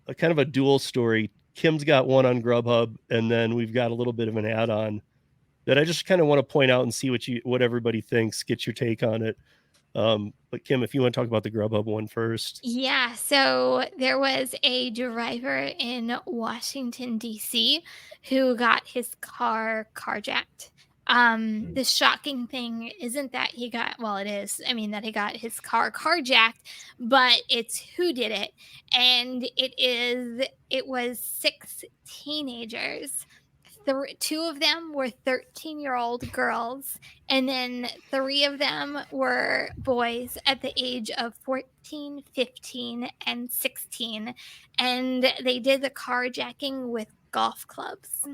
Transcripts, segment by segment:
a kind of a dual story. Kim's got one on Grubhub, and then we've got a little bit of an add-on that I just kind of want to point out and see what everybody thinks, get your take on it. But Kim, if you want to talk about the Grubhub one first. Yeah, so there was a driver in Washington, D.C. who got his car carjacked. The shocking thing isn't that he got, well, it is, I mean, that he got his car carjacked, but it's who did it. And it was 6 teenagers. Two of them were 13-year-old girls, and then 3 of them were boys at the age of 14, 15, and 16. And they did the carjacking with golf clubs.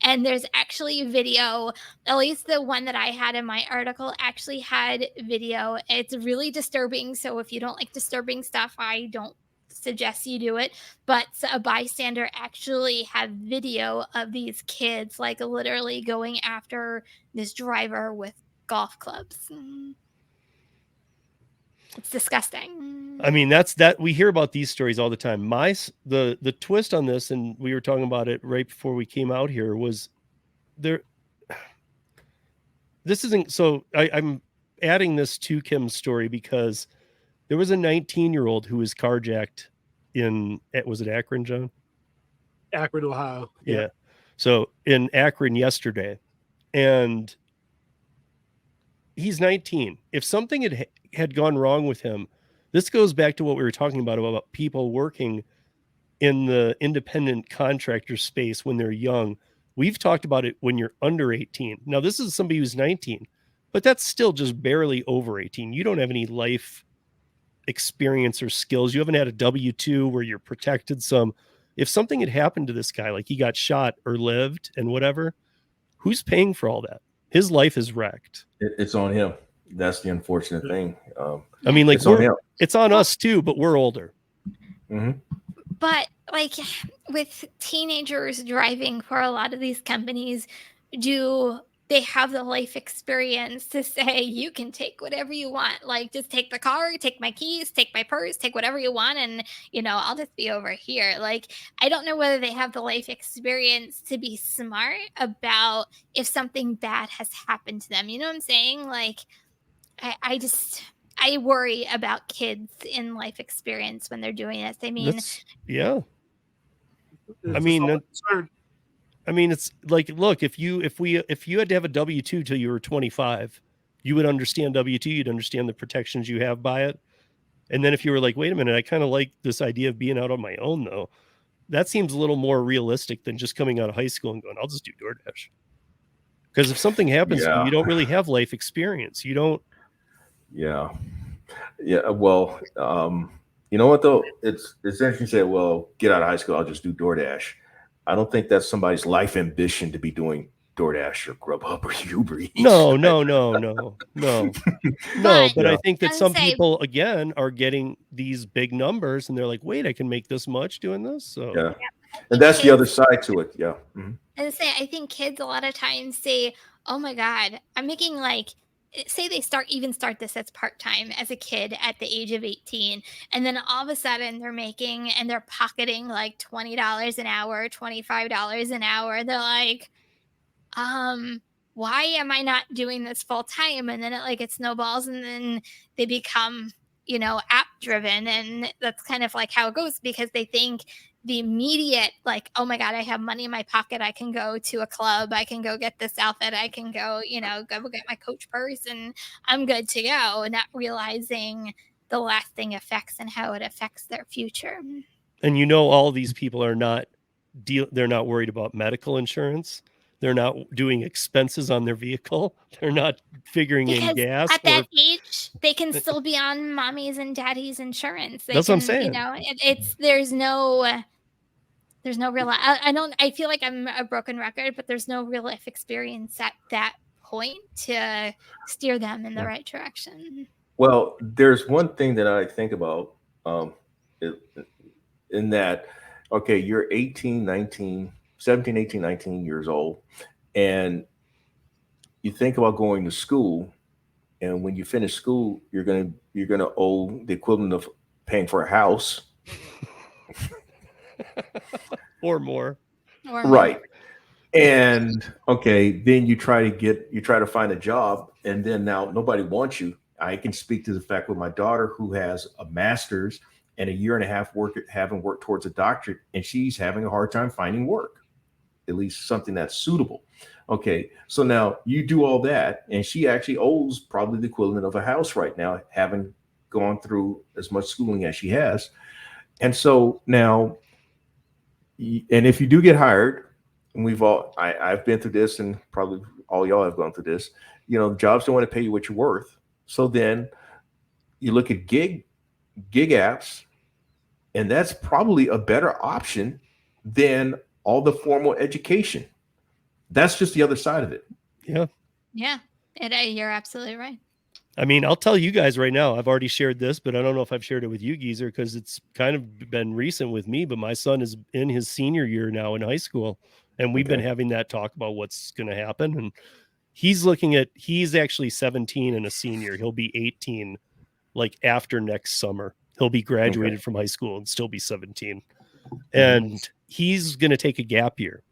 And there's actually video, at least the one that I had in my article actually had video. It's really disturbing. So if you don't like disturbing stuff, I don't suggest you do it. But a bystander actually had video of these kids like literally going after this driver with golf clubs. It's disgusting. I mean, that we hear about these stories all the time. The twist on this, and we were talking about it right before we came out here, was there. This isn't so. I'm adding this to Kim's story because there was a 19-year-old who was carjacked was it Akron, John? Akron, Ohio. Yeah. So in Akron yesterday, and he's 19. If something had gone wrong with him, this goes back to what we were talking about people working in the independent contractor space when they're young. We've talked about it when you're under 18. Now, this is somebody who's 19, but that's still just barely over 18. You don't have any life experience or skills. You haven't had a W-2 where you're protected some. If something had happened to this guy, like he got shot or lived and whatever, who's paying for all that? His life is wrecked. It's on him. That's the unfortunate thing. I mean, like it's on us too, but we're older. Mm-hmm. But like with teenagers driving for a lot of these companies, do they have the life experience to say you can take whatever you want? Like just take the car, take my keys, take my purse, take whatever you want, and I'll just be over here. Like I don't know whether they have the life experience to be smart about if something bad has happened to them. You know what I'm saying? Like I worry about kids in life experience when they're doing this. I mean, yeah. I mean, it's like, look, if you had to have a W-2 till you were 25, you would understand W-2. You'd understand the protections you have by it. And then if you were like, wait a minute, I kind of like this idea of being out on my own, though. That seems a little more realistic than just coming out of high school and going, I'll just do DoorDash. Because if something happens to you, you don't really have life experience. You don't. Yeah. Well, you know what though? It's interesting to say, well, get out of high school, I'll just do DoorDash. I don't think that's somebody's life ambition to be doing DoorDash or Grubhub or Uber Eats. No. But I think that some people again are getting these big numbers, and they're like, wait, I can make this much doing this. So yeah. And that's the other side to it. Yeah. Mm-hmm. I think kids a lot of times say, oh my God, I'm making say they start this as part-time as a kid at the age of 18, and then all of a sudden they're pocketing like $20 an hour, $25 an hour. They're like, why am I not doing this full time? And then it snowballs, and then they become app driven, and that's kind of like how it goes, because they think the immediate, like, oh my God, I have money in my pocket. I can go to a club. I can go get this outfit. I can go, go get my Coach purse, and I'm good to go. Not realizing the lasting effects and how it affects their future. And all these people are not they're not worried about medical insurance. They're not doing expenses on their vehicle. They're not figuring in gas. At that age, they can still be on mommy's and daddy's insurance. That's what I'm saying. There's no real. I feel like I'm a broken record, but there's no real life experience at that point to steer them in the right direction. Well, there's one thing that I think about in that, okay, you're 17, 18, 19 years old, and you think about going to school, and when you finish school, you're gonna owe the equivalent of paying for a house. or more. Or Right. And okay, then you try to find a job, and then now nobody wants you. I can speak to the fact with my daughter who has a master's and a year and a half having worked towards a doctorate, and she's having a hard time finding work, at least something that's suitable. Okay, so now you do all that, and she actually owes probably the equivalent of a house right now, having gone through as much schooling as she has. And so now, and if you do get hired, and I've been through this, and probably all y'all have gone through this, jobs don't want to pay you what you're worth. So then you look at gig apps, and that's probably a better option than all the formal education. That's just the other side of it. Yeah. Yeah. You're absolutely right. I mean, I'll tell you guys right now, I've already shared this, but I don't know if I've shared it with you, Geezer, because it's kind of been recent with me, but my son is in his senior year now in high school, and we've been having that talk about what's going to happen. And he's actually 17 and a senior. He'll be 18 like after next summer. He'll be graduated from high school and still be 17. And he's going to take a gap year.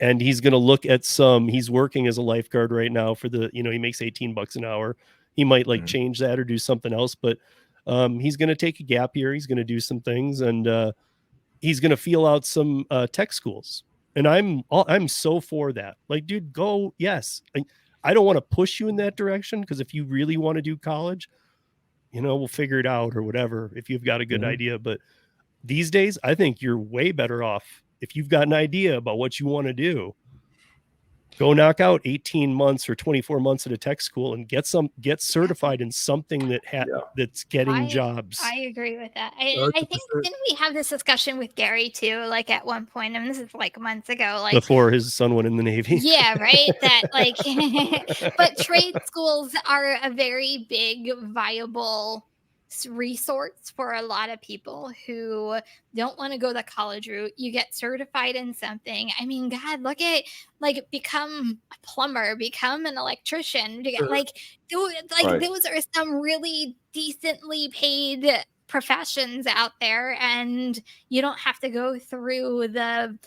And he's going to look at he's working as a lifeguard right now for he makes $18 an hour. He might change that or do something else, but he's going to take a gap year. He's going to do some things, and he's going to feel out some tech schools. And I'm so for that. Like, dude, go. Yes. I don't want to push you in that direction, because if you really want to do college, we'll figure it out or whatever, if you've got a good idea. But these days, I think you're way better off if you've got an idea about what you want to do. Go knock out 18 months or 24 months at a tech school and get certified in something that's getting jobs. I agree with that. I think, didn't we have this discussion with Gary too? Like at one point, I mean, this is like months ago, like before his son went in the Navy. Yeah, right. That but trade schools are a very big, viable resource for a lot of people who don't want to go the college route. You get certified in something. I mean, God, look at become a plumber, become an electrician. Those are some really decently paid professions out there, and you don't have to go through the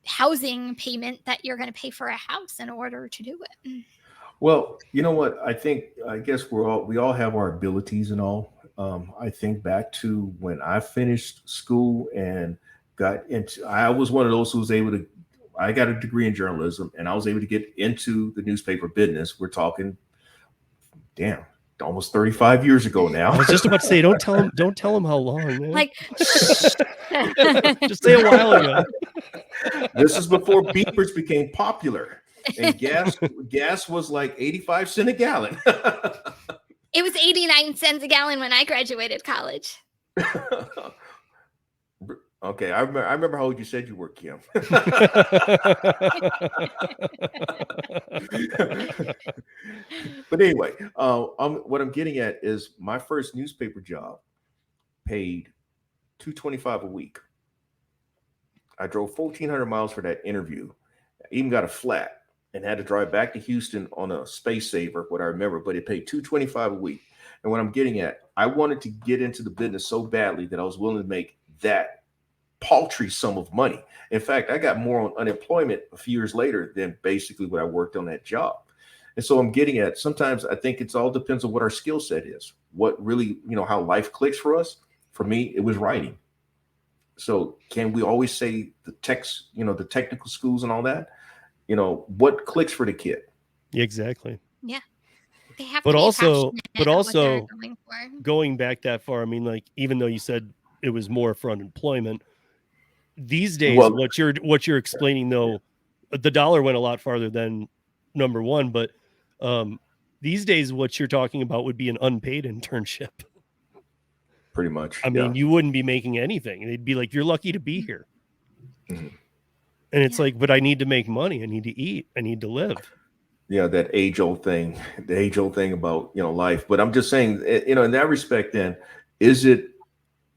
housing payment that you're going to pay for a house in order to do it. Well, you know what? I guess we all have our abilities and all. I think back to when I finished school and I was one of those who was able to, I got a degree in journalism, and I was able to get into the newspaper business. We're talking, almost 35 years ago now. I was just about to say, don't tell him how long, man. Like, just say a while ago. This is before beepers became popular, and gas was like 85 cents a gallon. It was 89 cents a gallon when I graduated college. Okay, I remember how old you said you were, Kim. But anyway, what I'm getting at is my first newspaper job paid $225 a week. I drove 1,400 miles for that interview. I even got a flat and had to drive back to Houston on a space saver, what I remember, but it paid $225 a week. And what I'm getting at, I wanted to get into the business so badly that I was willing to make that paltry sum of money. In fact, I got more on unemployment a few years later than basically what I worked on that job. And so I'm getting at, sometimes I think it all depends on what our skill set is, what really, how life clicks for us. For me, it was writing. So can we always say the technical schools and all that, what clicks for the kid? Exactly. Yeah. They have but to also be going back that far, I mean, like, even though you said it was more for unemployment, these days, what you're explaining, though, the dollar went a lot farther than number one, but these days what you're talking about would be an unpaid internship. Pretty much. I mean, you wouldn't be making anything. They'd be like, you're lucky to be here. Mm-hmm. And it's like, but I need to make money. I need to eat. I need to live. Yeah, that age-old thing about, life. But I'm just saying, in that respect, then, is it,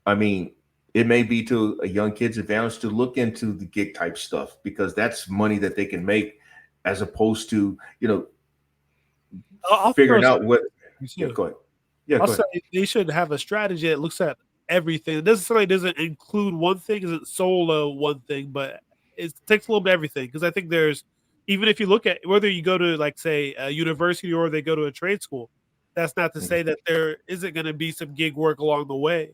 I mean, it may be to a young kid's advantage to look into the gig type stuff, because that's money that they can make, as opposed to, figuring out what. Yeah, go ahead. Yeah, I'll say they should have a strategy that looks at everything. It necessarily doesn't include one thing, isn't solo one thing, but it takes a little bit of everything. Because I think there's, even if you look at whether you go to like say a university or they go to a trade school, that's not to say that there isn't going to be some gig work along the way,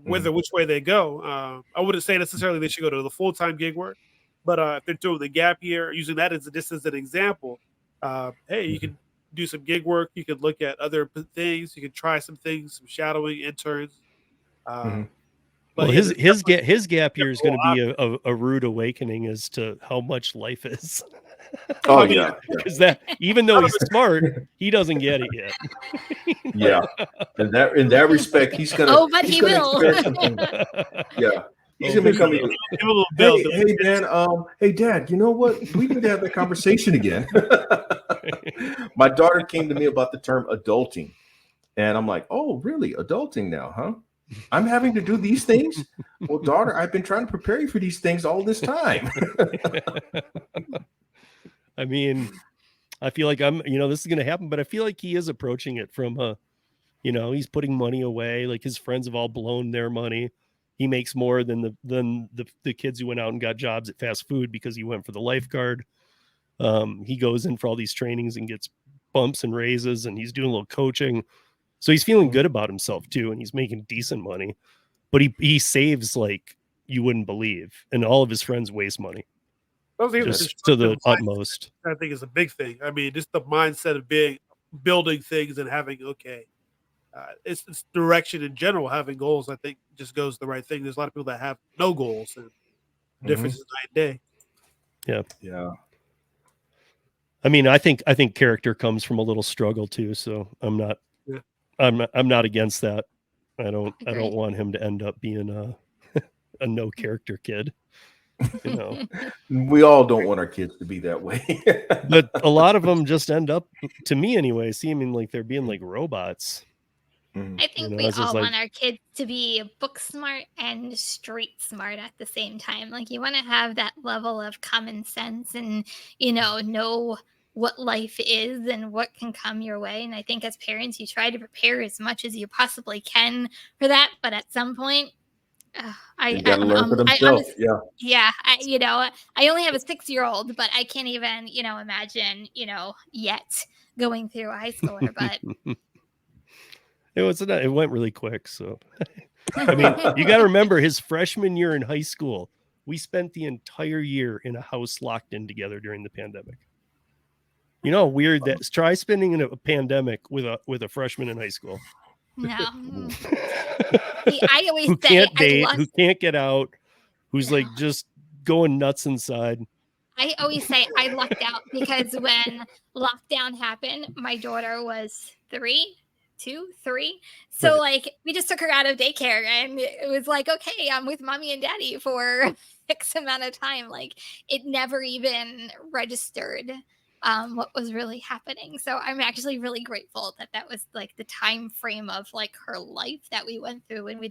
whether which way they go. I wouldn't say necessarily they should go to the full-time gig work, but if they're doing the gap year, using that as just as an example, hey, you can do some gig work. You could look at other things. You can try some things, some shadowing interns. Mhm. But Well, yeah, his gap year is going to be a rude awakening as to how much life is. Oh I mean, yeah, Because that, even though he's smart, he doesn't get it yet. yeah. In that respect, he's gonna. Oh, but he's he gonna will. experience something. Yeah, he's Oh, gonna be but coming. he will. give a little bill. Hey, man. Hey, Dad. You know what? We need to have that conversation again. My daughter came to me about the term adulting, and I'm like, "Oh, really? Adulting now, huh? I'm having to do these things? Well, daughter, I've been trying to prepare you for these things all this time." I mean, I feel like this is going to happen, but I feel like he is approaching it from he's putting money away. Like his friends have all blown their money. He makes more than the kids who went out and got jobs at fast food because he went for the lifeguard. He goes in for all these trainings and gets bumps and raises, and he's doing a little coaching. So he's feeling good about himself too, and he's making decent money. But he saves like you wouldn't believe, and all of his friends waste money just to the utmost. I think is a big thing. I mean, just the mindset of building things and having it's direction in general. Having goals, I think, just goes the right thing. There's a lot of people that have no goals, and the difference is night and day. Yeah. I mean, I think character comes from a little struggle too. So I'm not against that. I don't Agreed. want him to end up being a no character kid. We all don't want our kids to be that way. But a lot of them just end up, to me anyway, seeming like they're being like robots. I think we all want our kids to be book smart and street smart at the same time. Like you want to have that level of common sense and, know what life is and what can come your way. And I think as parents, you try to prepare as much as you possibly can for that. But at some point, You gotta learn for themselves. I only have a 6-year-old, but I can't even, imagine, yet going through high schooler. But it went really quick. So, I mean, you got to remember his freshman year in high school, we spent the entire year in a house locked in together during the pandemic. You know, weird that try spending in a pandemic with a freshman in high school. No. See, I always who say can't date, who can't get out, who's like just going nuts inside. I always say I lucked out because when lockdown happened, my daughter was 3. So like we just took her out of daycare and it was like, okay, I'm with mommy and daddy for X amount of time. Like it never even registered what was really happening. So I'm actually really grateful that was like the time frame of like her life that we went through when we